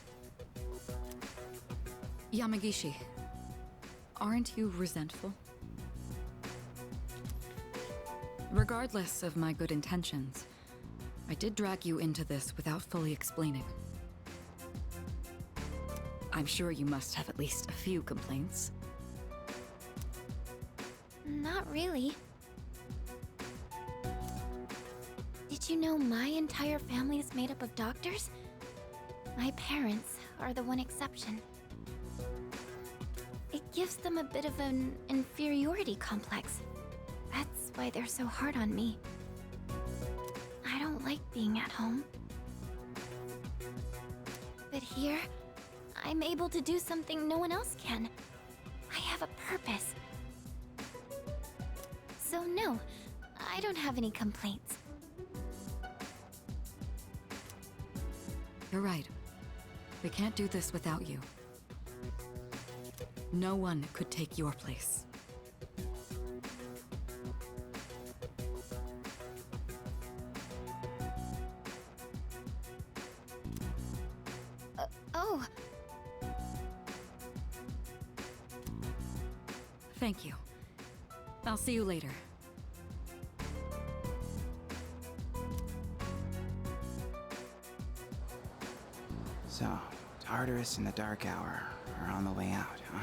Speaker 6: Yamagishi, aren't you resentful? Regardless of my good intentions, I did drag you into this without fully explaining. I'm sure you must have at least a few complaints.
Speaker 2: Not really. Did you know my entire family is made up of doctors? My parents are the one exception. It gives them a bit of an inferiority complex. That's why they're so hard on me. I don't like being at home. But here, I'm able to do something no one else can. I have a purpose. So no, I don't have any complaints.
Speaker 6: You're right. We can't do this without you. No one could take your place.
Speaker 2: Oh,
Speaker 6: Thank you. I'll see you later.
Speaker 9: So, Tartarus and the Dark Hour are on the way out, huh?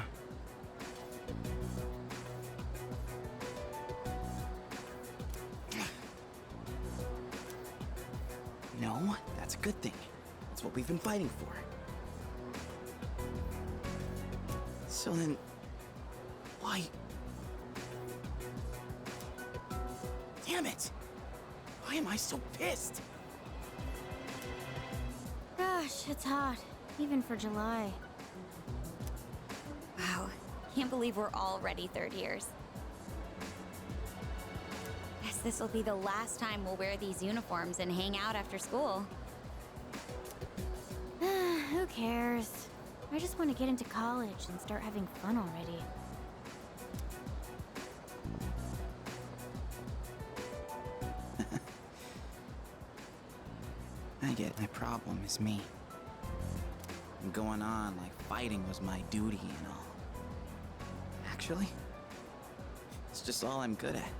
Speaker 9: No, that's a good thing. That's what we've been fighting for. So then, why? Damn it! Why am I so pissed?
Speaker 2: gosh, it's hot. Even for July.
Speaker 11: Wow, can't believe we're already third years. Guess this will be the last time we'll wear these uniforms and hang out after school.
Speaker 2: Who cares? I just want to get into college and start having fun already.
Speaker 9: I get my problem is me. I'm going on like fighting was my duty and all. Actually, it's just all I'm good at.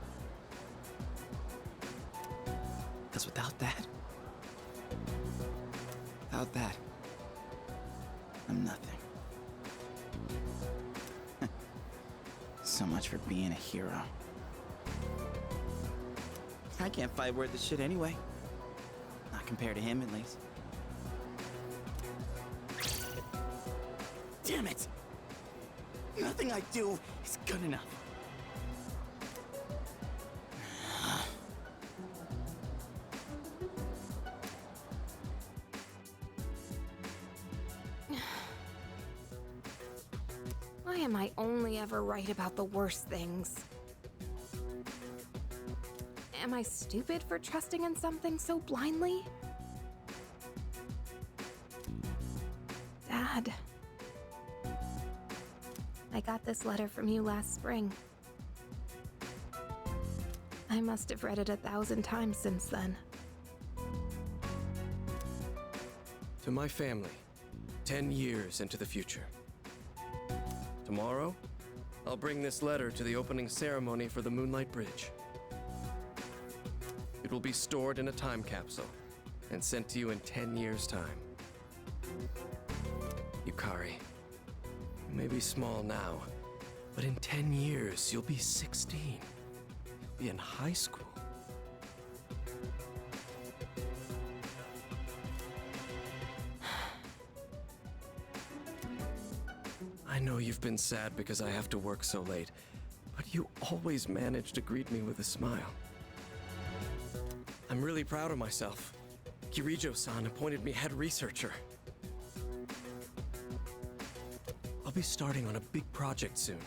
Speaker 9: Because without that, I'm nothing. So much for being a hero. I can't fight worth the shit anyway. Not compared to him, at least. Damn it! Nothing I do is good enough.
Speaker 8: Why am I only ever right about the worst things? Am I stupid for trusting in something so blindly? Dad. I got this letter from you last spring. I must have read it 1,000 times since then.
Speaker 12: To my family, 10 years into the future. Tomorrow, I'll bring this letter to the opening ceremony for the Moonlight Bridge. It will be stored in a time capsule and sent to you in 10 years' time. Yukari, you may be small now, but in 10 years, you'll be 16. You'll be in high school. I know you've been sad because I have to work so late, but you always manage to greet me with a smile. I'm really proud of myself. Kirijo-san appointed me head researcher. I'll be starting on a big project soon.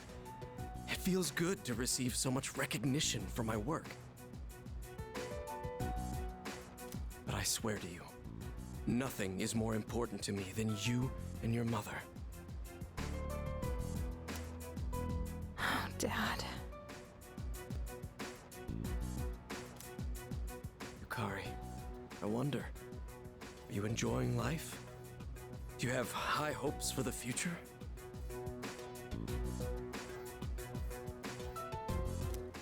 Speaker 12: It feels good to receive so much recognition for my work. I swear to you, nothing is more important to me than you and your mother.
Speaker 8: Oh, Dad.
Speaker 12: Yukari, I wonder, are you enjoying life? Do you have high hopes for the future?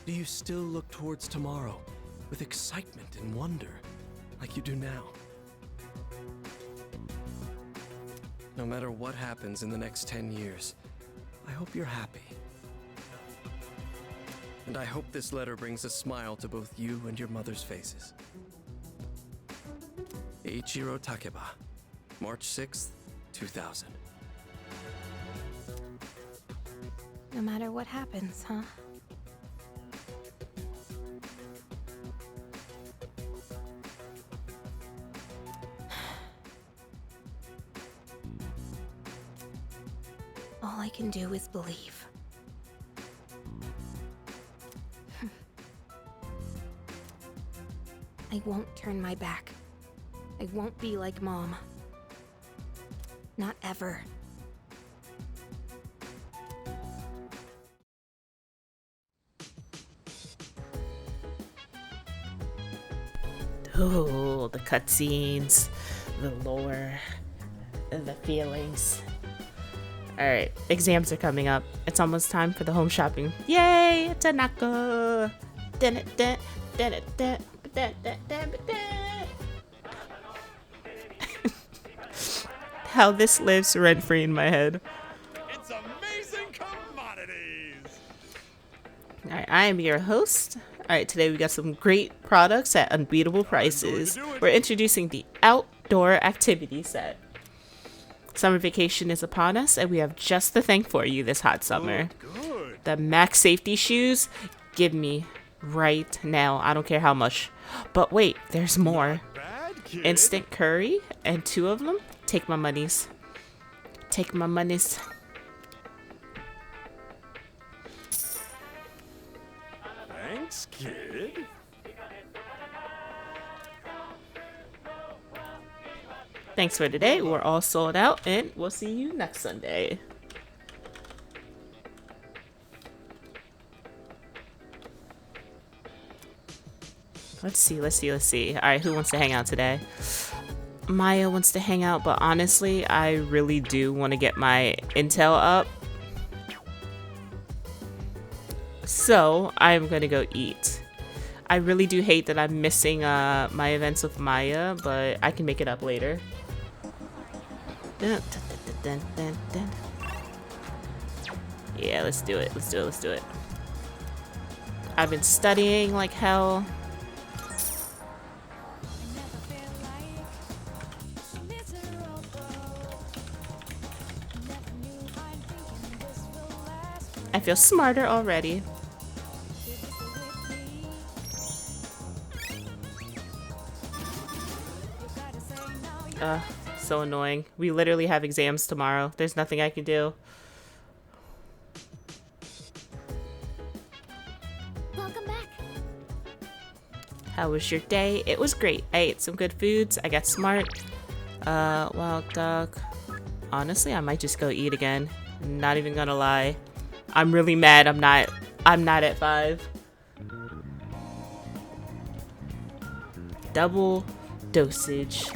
Speaker 12: Do you still look towards tomorrow with excitement and wonder like you do now? No matter what happens in the next 10 years, I hope you're happy. And I hope this letter brings a smile to both you and your mother's faces. Eiichiro Takeba, March 6th, 2000.
Speaker 8: No matter what happens, huh? All I can do is believe. I won't turn my back. I won't be like Mom. Not ever.
Speaker 1: Oh, the cutscenes, the lore, the feelings. Alright, exams are coming up. It's almost time for the home shopping. Yay, Tanaka! How this lives rent-free in my head.
Speaker 4: It's amazing commodities.
Speaker 1: Alright, I am your host. Alright, today we got some great products at unbeatable prices. We're introducing the outdoor activity set. Summer vacation is upon us, and we have just the thing for you this hot summer.
Speaker 4: Good.
Speaker 1: The max safety shoes, give me right now. I don't care how much. But wait, there's more.
Speaker 4: Bad kid.
Speaker 1: Instant curry, and 2 of them. Take my monies. Take my monies.
Speaker 4: Thanks, kid.
Speaker 1: Thanks for today. We're all sold out, and we'll see you next Sunday. Let's see. All right, who wants to hang out today? Maya wants to hang out, but honestly, I really do want to get my intel up. So, I'm going to go eat. I really do hate that I'm missing my events with Maya, but I can make it up later. Yeah, let's do it. I've been studying like hell. I feel smarter already. So annoying. We literally have exams tomorrow. There's nothing I can do.
Speaker 2: Welcome back.
Speaker 1: How was your day? It was great. I ate some good foods. I got smart. Wild duck. Honestly, I might just go eat again. Not even gonna lie. I'm really mad I'm not at 5. Double dosage.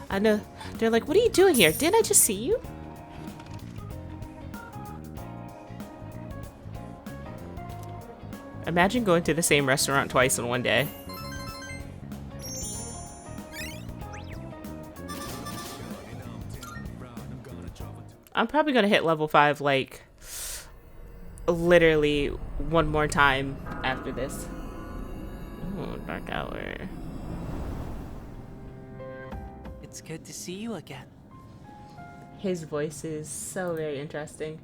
Speaker 1: I know. They're like, what are you doing here? Didn't I just see you? Imagine going to the same restaurant twice in one day. I'm probably gonna hit level 5 like literally one more time after this. Oh, dark hour.
Speaker 13: It's good to see you again.
Speaker 1: His voice is so very interesting.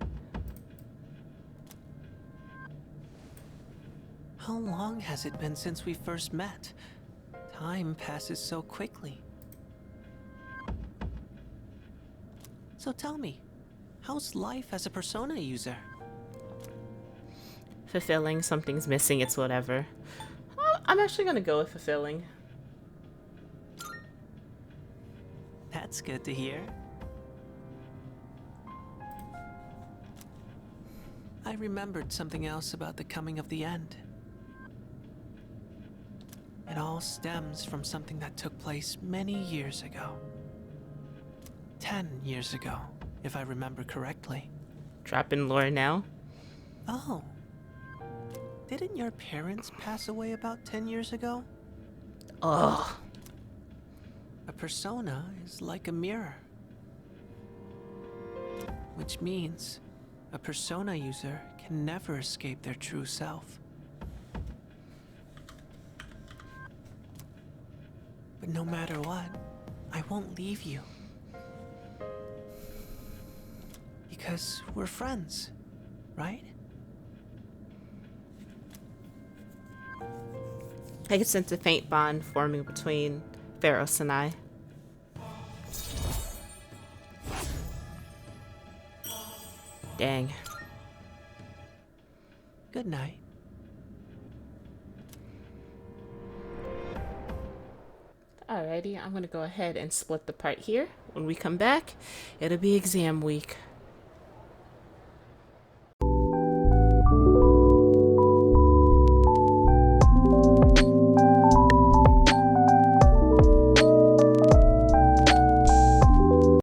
Speaker 13: How long has it been since we first met? Time passes so quickly. So tell me, how's life as a Persona user?
Speaker 1: Fulfilling. Something's missing. It's whatever. I'm actually gonna go with fulfilling.
Speaker 13: That's good to hear. I remembered something else about the coming of the end. It all stems from something that took place many years ago. 10 years ago, if I remember correctly.
Speaker 1: Dropping lore now.
Speaker 13: Oh. Didn't your parents pass away about 10 years ago?
Speaker 1: Ugh.
Speaker 13: A persona is like a mirror. Which means a persona user can never escape their true self. But no matter what, I won't leave you. Because we're friends, right?
Speaker 1: I can sense a faint bond forming between Theros and I. Dang.
Speaker 13: Good night.
Speaker 1: Alrighty, I'm gonna go ahead and split the part here. When we come back, it'll be exam week.